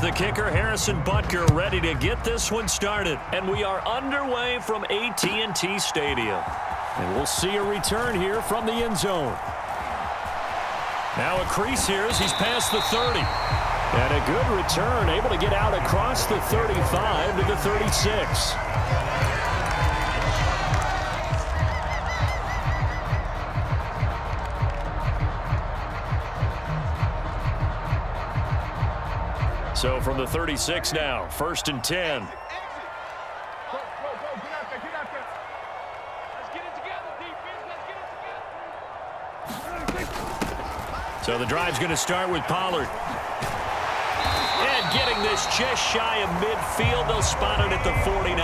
Here's the kicker, Harrison Butker, ready to get this one started. And we are underway from AT&T Stadium. And we'll see a return here from the end zone. Now a crease here as he's past the 30. And a good return, able to get out across the 35 to the 36. So from the 36 now, 1st and 10. So the drive's going to start with Pollard. And getting this just shy of midfield. They'll spot it at the 49.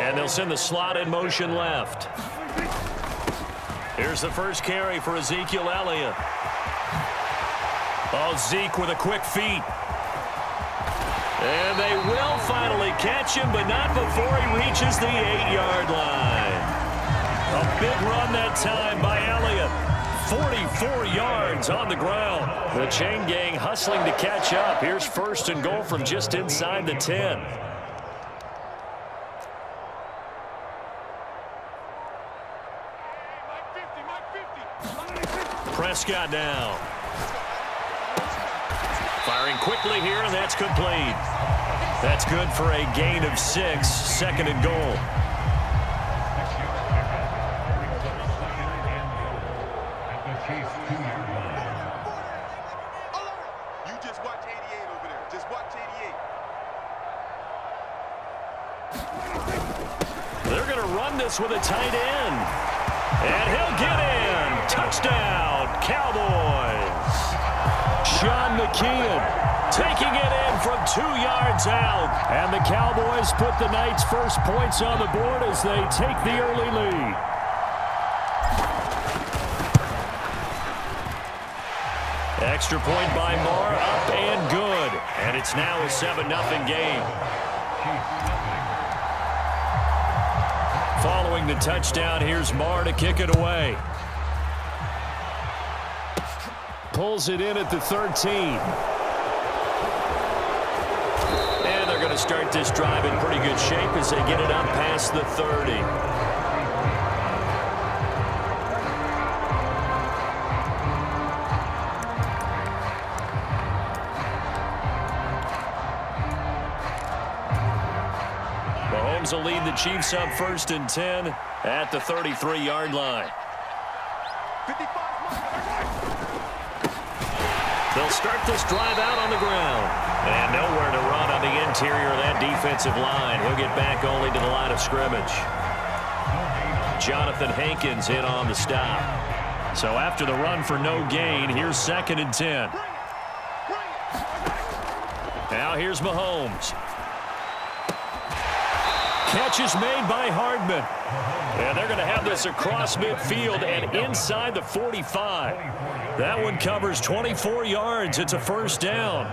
And they'll send the slot in motion left. Here's the first carry for Ezekiel Elliott. Oh, Zeke with a quick feet. And they will finally catch him, but not before he reaches the 8-yard line. A big run that time by Elliott. 44 yards on the ground. The chain gang hustling to catch up. Here's 1st and goal from just inside the 10. Prescott now. Firing quickly here, and that's complete. That's good for a gain of 6, 2nd and goal. You just watch 88 over there. Just watch 88. They're going to run this with a tight end. And he'll get in. Touchdown, Cowboys. Sean McKeon taking it in from 2 yards out. And the Cowboys put the night's first points on the board as they take the early lead. Extra point by Marr, up and good. And it's now a 7-0 game. Following the touchdown, here's Marr to kick it away. Pulls it in at the 13. And they're going to start this drive in pretty good shape as they get it up past the 30. Mahomes will lead the Chiefs up 1st and 10 at the 33-yard line. They'll start this drive out on the ground. And nowhere to run on the interior of that defensive line. He'll get back only to the line of scrimmage. Jonathan Hankins in on the stop. So after the run for no gain, here's 2nd and 10. Now here's Mahomes. Catch is made by Hardman. And they're going to have this across midfield and inside the 45. That one covers 24 yards. It's a 1st down.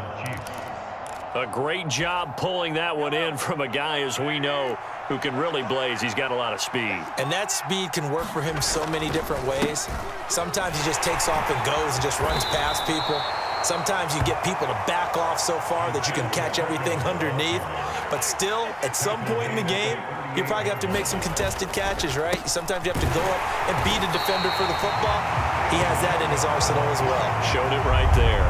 A great job pulling that one in from a guy, as we know, who can really blaze. He's got a lot of speed. And that speed can work for him so many different ways. Sometimes he just takes off and goes and just runs past people. Sometimes you get people to back off so far that you can catch everything underneath. But still, at some point in the game, you probably have to make some contested catches, right? Sometimes you have to go up and beat a defender for the football. He has that in his arsenal as well. Showed it right there.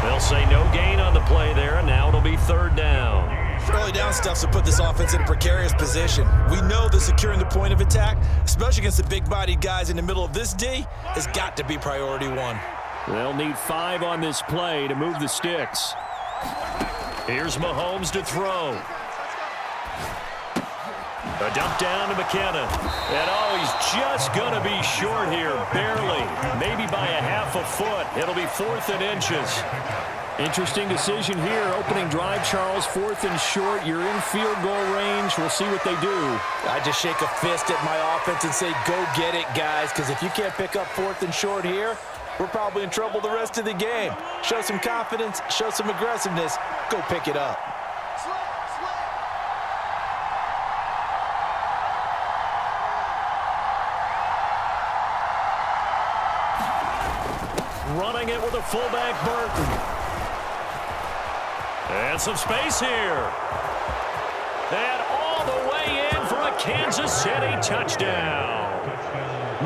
They'll say no gain on the play there, and now it'll be 3rd down. Early down stuff to put this offense in a precarious position. We know that securing the point of attack, especially against the big-bodied guys in the middle of this D, has got to be priority 1. They'll need 5 on this play to move the sticks. Here's Mahomes to throw. A dump down to McKenna. And oh, he's just going to be short here, barely. Maybe by a half a foot. It'll be 4th and inches. Interesting decision here. Opening drive, Charles, 4th and short. You're in field goal range. We'll see what they do. I just shake a fist at my offense and say, go get it, guys, because if you can't pick up 4th and short here, we're probably in trouble the rest of the game. Show some confidence, show some aggressiveness, go pick it up. running it with a fullback Burton. And some space here. And all the way in for a Kansas City touchdown.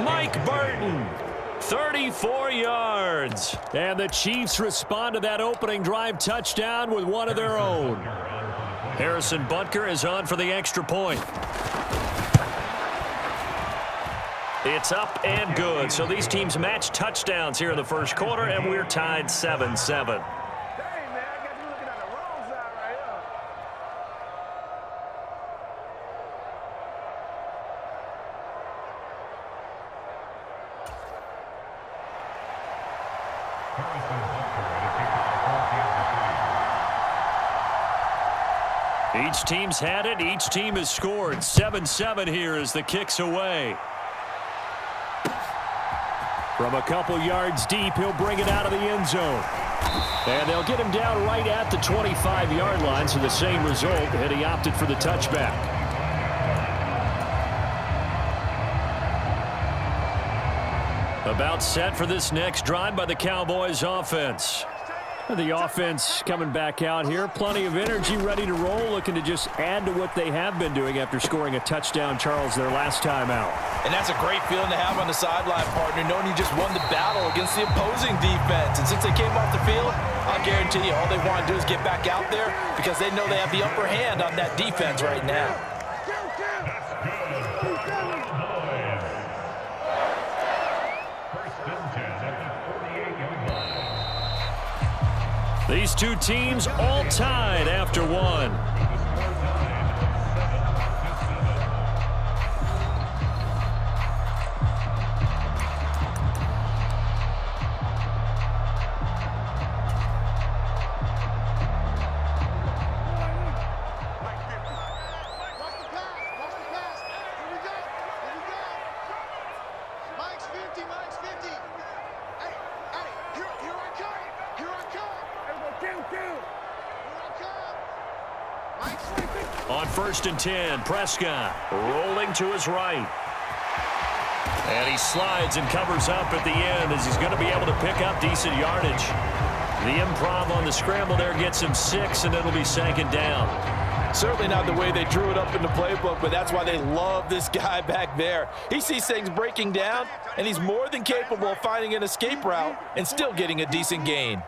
Mike Burton, 34 yards. And the Chiefs respond to that opening drive touchdown with one of their own. Harrison Butker is on for the extra point. It's up and good. So these teams match touchdowns here in the first quarter, and we're tied 7-7. Each team's had it. Each team has scored. 7-7 here as the kick's away. From a couple yards deep, he'll bring it out of the end zone. And they'll get him down right at the 25-yard line, so the same result, and he opted for the touchback. About set for this next drive by the Cowboys offense. The offense coming back out here. Plenty of energy, ready to roll, looking to just add to what they have been doing after scoring a touchdown, Charles, their last time out. And that's a great feeling to have on the sideline, partner, knowing you just won the battle against the opposing defense. And since they came off the field, I'll guarantee you all they want to do is get back out there because they know they have the upper hand on that defense right now. These two teams all tied after one. On 1st and 10, Prescott rolling to his right. And he slides and covers up at the end as he's going to be able to pick up decent yardage. The improv on the scramble there gets him 6, and it'll be 2nd down. Certainly not the way they drew it up in the playbook, but that's why they love this guy back there. He sees things breaking down, and he's more than capable of finding an escape route and still getting a decent gain.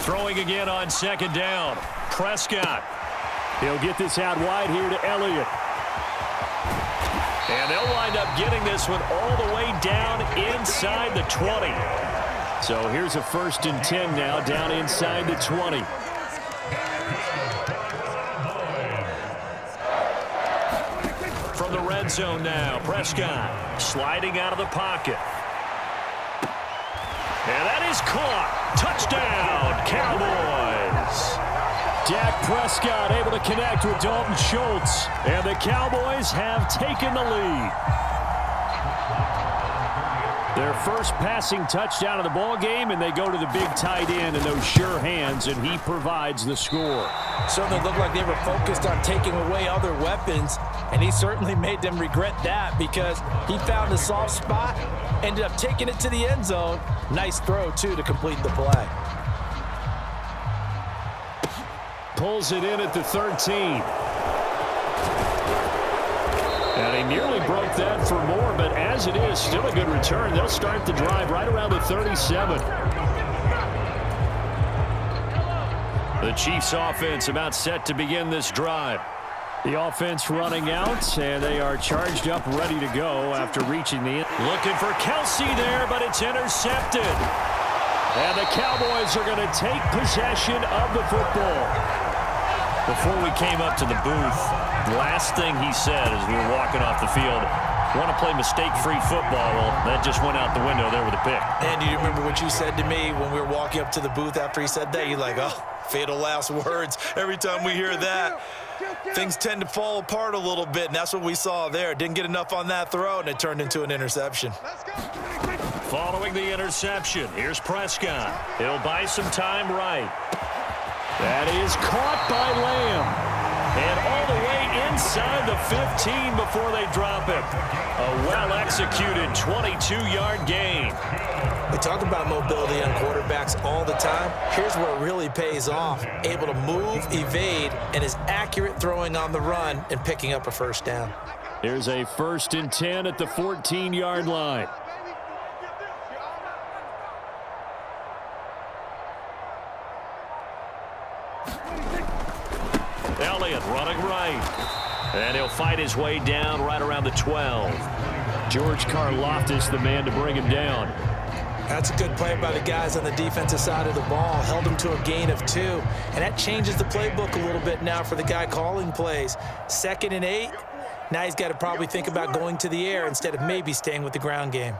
Throwing again on 2nd down. Prescott. He'll get this out wide here to Elliott. And they'll wind up getting this one all the way down inside the 20. So here's a 1st and 10 now down inside the 20. From the red zone now, Prescott sliding out of the pocket. And that is caught. Touchdown, Cowboys. Dak Prescott able to connect with Dalton Schultz. And the Cowboys have taken the lead. Their first passing touchdown of the ball game, and they go to the big tight end and those sure hands, and he provides the score. Certainly looked like they were focused on taking away other weapons, and he certainly made them regret that because he found a soft spot, ended up taking it to the end zone. Nice throw, too, to complete the play. Pulls it in at the 13. And he nearly broke that for more, but as it is, still a good return. They'll start the drive right around the 37. The Chiefs offense about set to begin this drive. The offense running out, and they are charged up, ready to go after reaching the end. Looking for Kelsey there, but it's intercepted. And the Cowboys are going to take possession of the football. Before we came up to the booth, the last thing he said as we were walking off the field, want to play mistake-free football. Well, that just went out the window there with a pick. And do you remember what you said to me when we were walking up to the booth after he said that? You're like, oh, fatal last words. Every time we hear that, things tend to fall apart a little bit, and that's what we saw there. Didn't get enough on that throw, and it turned into an interception. Following the interception, here's Prescott. He'll buy some time right. That is caught by Lamb. And all the way inside the 15 before they drop him. A well-executed 22-yard gain. We talk about mobility on quarterbacks all the time. Here's where it really pays off. Able to move, evade, and is accurate throwing on the run and picking up a first down. Here's a 1st and 10 at the 14-yard line. Elliott running right. And he'll fight his way down right around the 12. George Karlaftis, the man to bring him down. That's a good play by the guys on the defensive side of the ball. Held him to a gain of 2. And that changes the playbook a little bit now for the guy calling plays. 2nd and 8. Now he's got to probably think about going to the air instead of maybe staying with the ground game.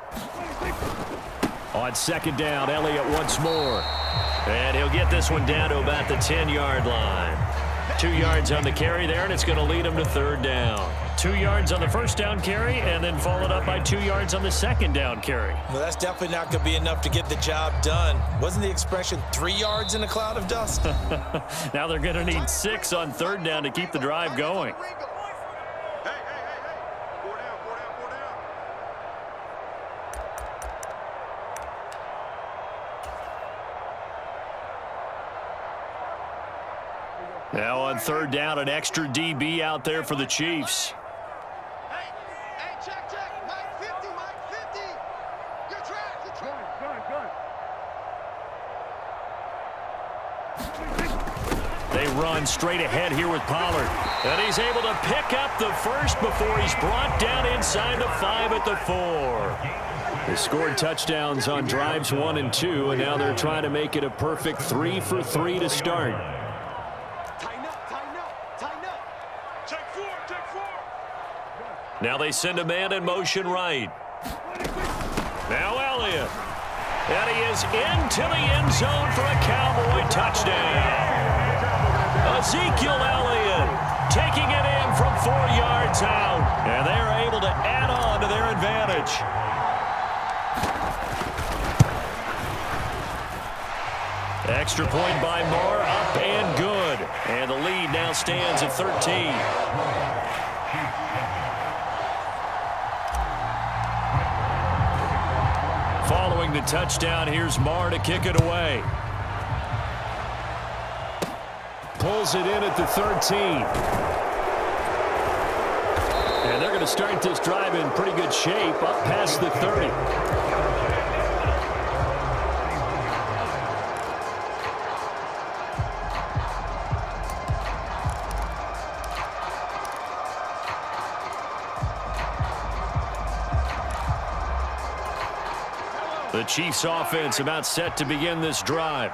On 2nd down, Elliott once more. And he'll get this one down to about the 10-yard line. 2 yards on the carry there, and it's going to lead him to 3rd down. 2 yards on the 1st down carry, and then followed up by 2 yards on the 2nd down carry. Well, that's definitely not going to be enough to get the job done. Wasn't the expression 3 yards in a cloud of dust? Now they're going to need 6 on 3rd down to keep the drive going. Now on 3rd down, an extra DB out there for the Chiefs. Hey, check. Mike 50. You're trash. They run straight ahead here with Pollard. And he's able to pick up the first before he's brought down inside the 5 at the 4. They scored touchdowns on drives 1 and 2, and now they're trying to make it a perfect 3 for 3 to start. Now they send a man in motion right. Now Elliott. And he is into the end zone for a Cowboy touchdown. Ezekiel Elliott taking it in from 4 yards out. And they are able to add on to their advantage. Extra point by Moore, up and good. And the lead now stands at 13. Following the touchdown, here's Marr to kick it away. Pulls it in at the 13. And they're going to start this drive in pretty good shape, up past the 30. The Chiefs offense about set to begin this drive.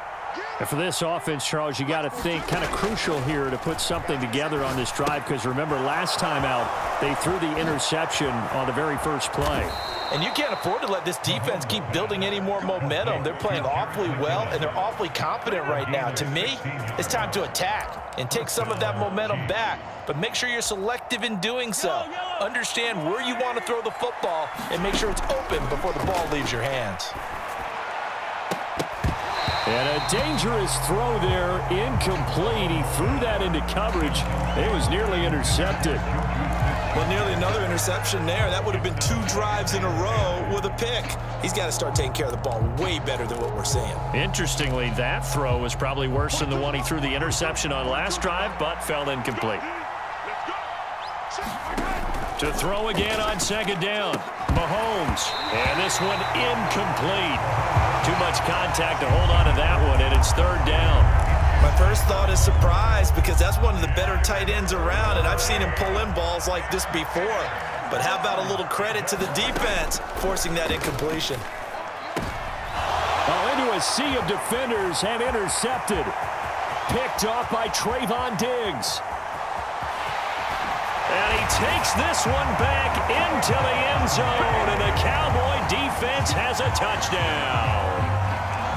And for this offense, Charles, you got to think kind of crucial here to put something together on this drive, because remember last time out they threw the interception on the very first play. And you can't afford to let this defense keep building any more momentum. They're playing awfully well, and they're awfully confident right now. To me, it's time to attack and take some of that momentum back, but make sure you're selective in doing so. Understand where you want to throw the football and make sure it's open before the ball leaves your hands. And a dangerous throw there, incomplete. He threw that into coverage. It was nearly intercepted. Well, nearly another interception there. That would have been 2 drives in a row with a pick. He's got to start taking care of the ball way better than what we're seeing. Interestingly, that throw was probably worse than the one he threw the interception on last drive, but fell incomplete. To throw again on 2nd down, Mahomes. And this one incomplete. Too much contact to hold on to that one, and it's 3rd down. My first thought is surprise, because that's one of the better tight ends around, and I've seen him pull in balls like this before. But how about a little credit to the defense forcing that incompletion? Oh, into a sea of defenders and intercepted. Picked off by Trayvon Diggs. And he takes this one back into the end zone, and the Cowboy defense has a touchdown.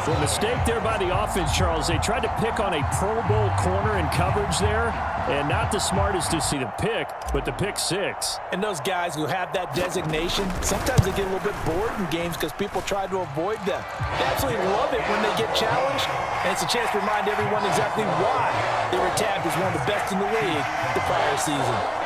So a mistake there by the offense, Charles. They tried to pick on a Pro Bowl corner in coverage there, and not the smartest to see the pick, but the pick 6. And those guys who have that designation, sometimes they get a little bit bored in games because people try to avoid them. They absolutely love it when they get challenged, and it's a chance to remind everyone exactly why they were tagged as one of the best in the league the prior season.